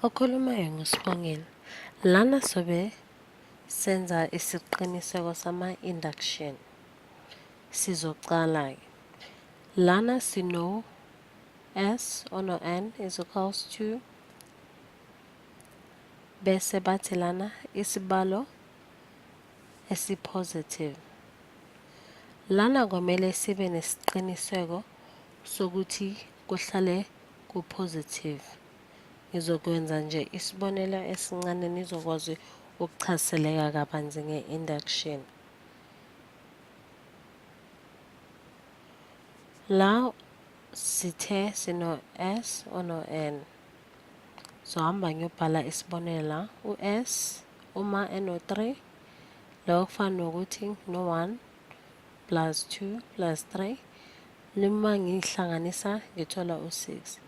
Okhulumayo nguSibongile. Lana sobe senza isiqiniseko sama-induction. Sizoqala-ke. Lana sino S ono N is equals to bese bathi lana isibalo esipositive. Lana kwamele sibe nesiqiniseko sokuthi kuhlale ku-positive. Ngizokwenza nje isibonelo esincane nizokwazi ukuchazeleka kabanzi nge-induction. La sithe sino S ono N. Sohamba ngiyobhala isibonelo la. U-S uma eno-3 lokho kufana nokuthi no-1 plus 2 plus 3. Noma ngihlanganisa ngithola u-6.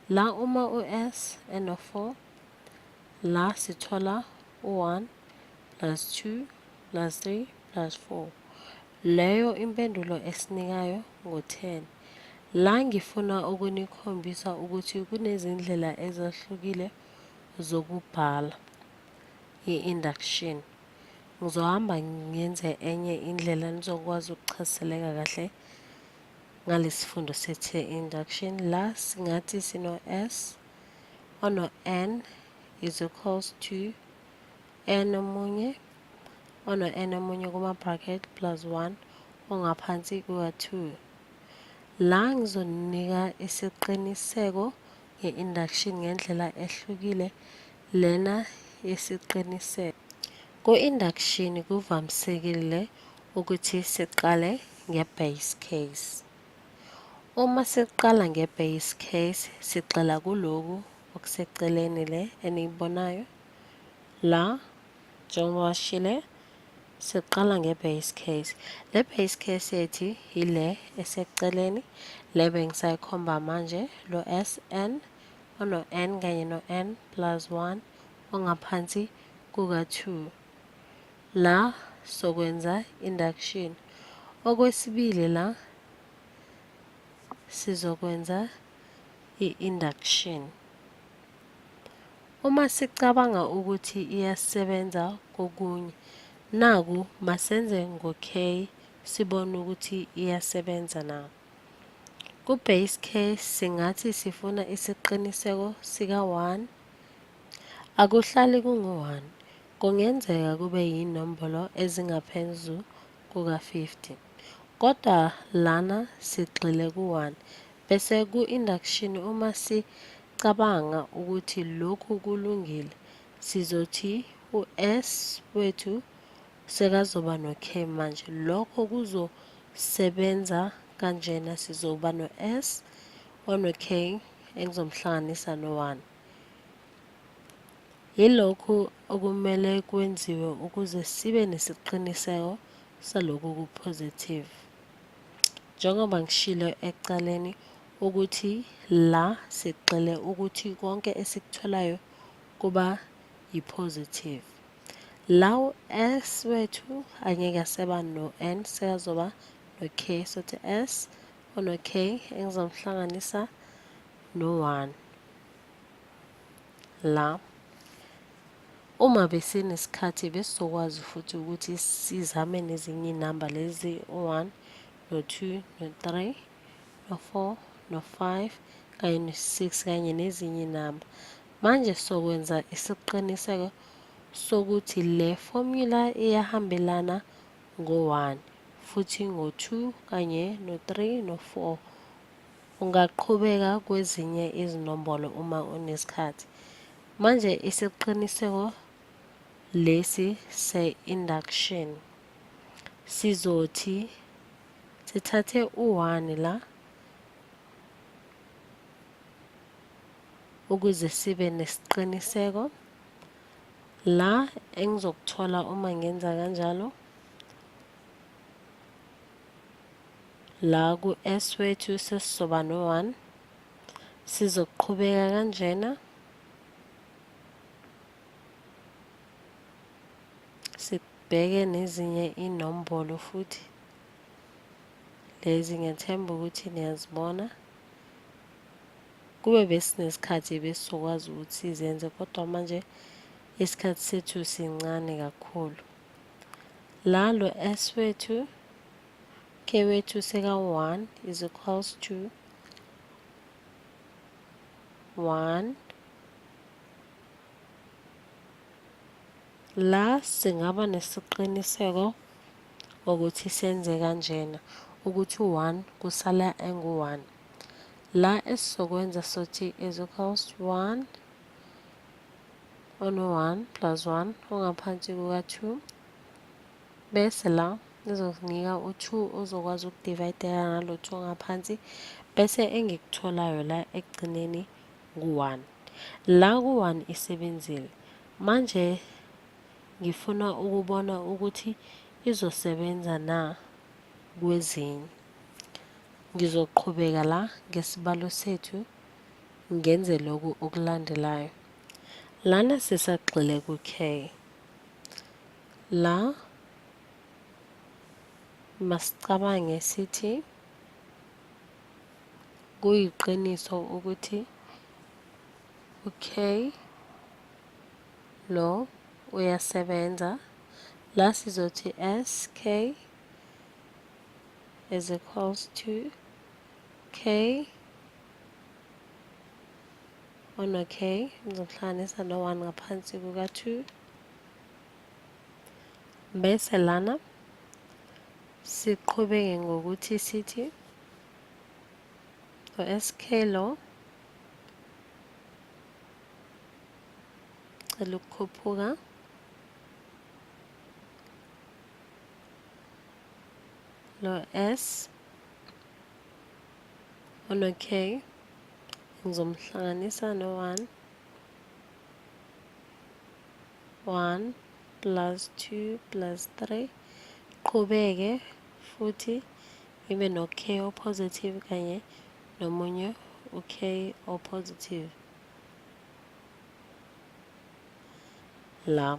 La uma u-S eno-4 la sithola u-1 plus 2 plus 3 plus 4. Leyo impendulo esinikayo ngo-10. La ngifuna ukunikhombisa ukuthi kunezindlela ezahlukile zokubhala i-induction. Ngizohamba ngenze enye indlela nizokwazi ukuchazeleka kahle ngalesifundo sethu induction. La singathi sino S ono N is equals to N omunye ono N omunye kuma bracket plus 1 ongaphansi kuka-2. La ngizonika isiqiniseko nge-induction ngendlela ehlukile lena yesiqiniseko. Ku-induction kuvamsekile ukuthi siqale nge-base case. Uma siqala nge-base case sigxila kuloku okuseceleni le eniyibonayo. La njengoba sishile siqala nge-base case. Le base case yethu ile eseceleni le bengisayikhomba manje lo SN ono N kanye no N plus 1 ongaphansi kuka-2. La sokwenza induction. Okwesibili la sizokwenza i-induction. Uma sicabanga ukuthi iyasebenza kokunye naku masenze ngo-K sibone ukuthi iyasebenza na. Ku-base case singathi sifuna isiqiniseko sika-1. Akuhlali kungu-1. Kungenzeka kube yinombolo ezingaphezu kuka-50. Kodwa lana sigxile ku-1. Bese ku-induction uma sicabanga ukuthi lokhu kulungile sizothi u-S wethu sekazoba no-K manje. Lokho kuzosebenza kanjena sizoba no-S ono-K engizomhlanganisa no-1. Yilokhu okumele kwenziwe ukuze sibe nesiqiniseko salokhu ku-positive. Njengoba ngishilo ekucaleni ukuthi la sigxile ukuthi konke esikutholayo kuba yi-positive. La u-S wethu angeke aseba no-N sekazoba no-K sothi S ono-K engizomhlanganisa no-1. La uma besinesikhathi besizokwazi futhi ukuthi sizame nezinye inamba lezi u-1 no-2 no-3 no-4 no-5 kanye no-6 kanye nezinye inamba. Manje sokwenza isiqiniseko sokuthi le formula iyahambelana ngo-1 futhi ngo-2 kanye no-3 no-4. Ungaqhubeka kwezinye izinombolo uma unesikhathi. Manje isiqiniseko lesi se-induction sizothi sithathe u-1 la ukuze sibe nesiqiniseko. La engizokuthola uma ngenza kanjalo la ku-S wethu sesizoba no-1. Sizoqhubeka kanjena sibheke nezinye inombolo futhi lezi ngethemba ukuthi niyazibona. kube besinesikhathi besizokwazi ukuthi sizenze, kodwa manje isikhathi sethu sincane kakhulu. La lo s wethu, k wethu seka-1 is equals to 1. La singaba nesiqiniseko ukuthi senze kanjena ukuthi u-1 kusala engu-1. La esizokwenza sothi is equals to 1 ono 1 plus 1 ongaphansi kuka-2, bese la izosinika u-2 ozokwazi ukudivayideka nalo 2 ongaphansi, bese engikutholayo la ekugcineni ku-1. La ku-1 isebenzile. Manje ngifuna ukubona ukuthi izosebenza na kwezinye. Ngizoqhubeka la ngesibalo sethu ngenze lokhu okulandelayo. Lana sisagxile ku-k. La masicabange sithi kuyiqiniso ukuthi u-k lo uyasebenza. La sizothi sk is equals to k ono k ngizohlanganisa no-1 ngaphansi kuka-2, bese lana siqhubeke ngokuthi sithi sk lo cela ukukhuphuka, lo s ono k ngizomhlanganisa no-1, 1 plus 2 plus 3, qhubeke futhi ngibe no-k o-positive kanye nomunye u-k o-positive. La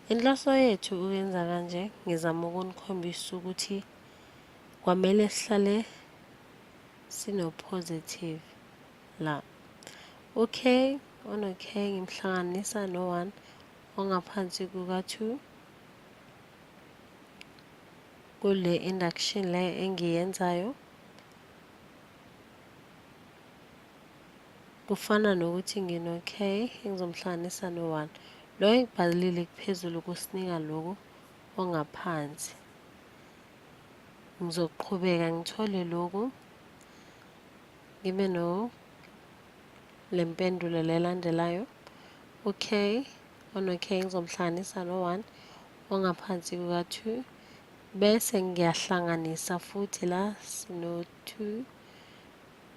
inhloso yethu ukwenza kanje, ngizama ukunikhombisa ukuthi kwamele sihlale sino-positive. La u-k ono-k ngimhlanganisa no-1 ongaphansi kuka-2 kule induction le engiyenzayo. Kufana nokuthi ngino-k engizomhlanganisa no-1. Lo engibhalile kuphezulu kusinika lokhu ongaphansi. Ngizoqhubeka ngithole lokhu ngibe no le mpendulo lelandelayo. u-k ono-k ngizomhlanganisa no-1 ongaphansi kuka-2, bese ngiyahlanganisa futhi la sino-2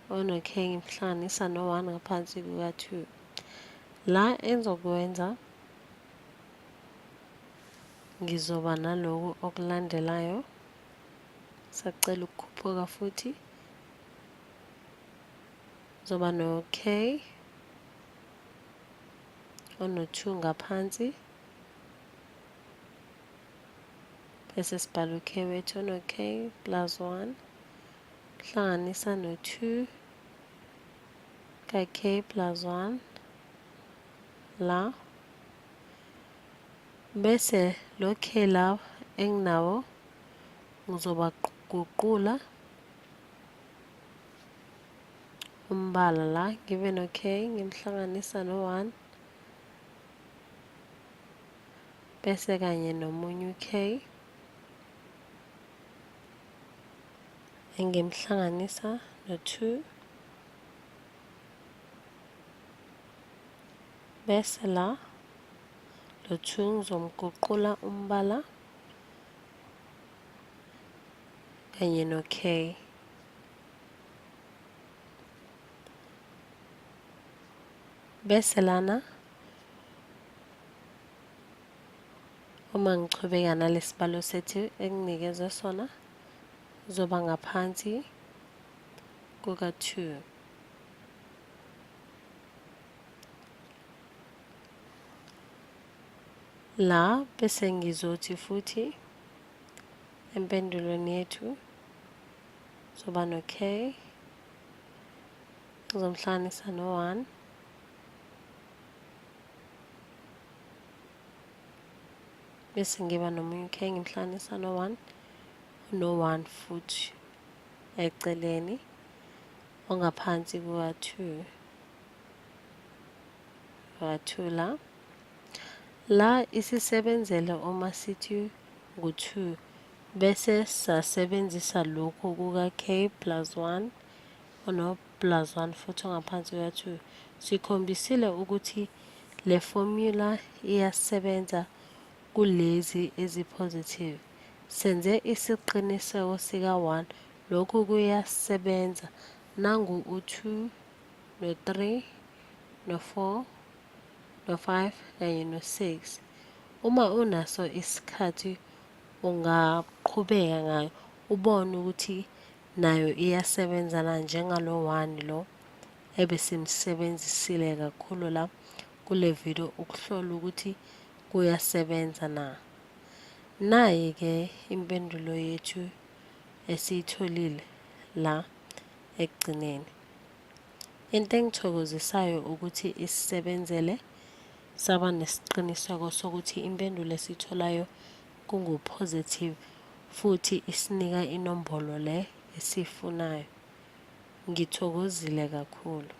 ono-k ngimhlanganisa no-1 ngaphansi kuka-2. La engizokwenza ngizoba naloku okulandelayo, sacela ukukhuphuka futhi, zoba no-k ono-2 ngaphansi, bese sibhala u-k wethu ono-k plus 1 hlanganisa no-2 ka-k plus 1 la, bese lo k la enginawo ngizobaguqula umbala la ngibe no-k ngimhlanganisa no-1, bese kanye nomunye u-k engimhlanganisa no-2, bese la lo 2 ngizomguqula umbala kanye no-k. Bese lana uma ngichubeka nalesibalo sethu enginikeze sona zoba ngaphansi kuka-2. La bese ngizothi futhi empendulweni yethu zoba no-k Ngizomhlanganisa no-1 bese ngiba nomunye ukhe ngimhlanganisa no-1 no-1 futhi eceleni ongaphansi kuka-2 la isisebenzele uma sithi ngu-2 bese sasebenzisa lokhu kuka-k plus 1 plus 1 futhi ongaphansi kuka-2 sikhombisile ukuthi le formula iyasebenza kulezi ezipositive. Senze isiqiniseko sika-1 lokhu kuyasebenza nangu u-2 no-3 no-4 no-5 kanye no-6. Uma unaso isikhathi ungaqhubeka ngayo ubone ukuthi nayo iyasebenza njengalo 1 lo ebesimsebenzisile kakhulu la kule video ukuhlola ukuthi kuyasebenza na. Nayi-ke impendulo yethu esiyitholile la ekugcineni. Into engithokozisayo ukuthi isisebenzele saba nesiqiniseko sokuthi impendulo esiyitholayo kungu-positive futhi isinika inombolo le esiyifunayo. Ngithokozile kakhulu.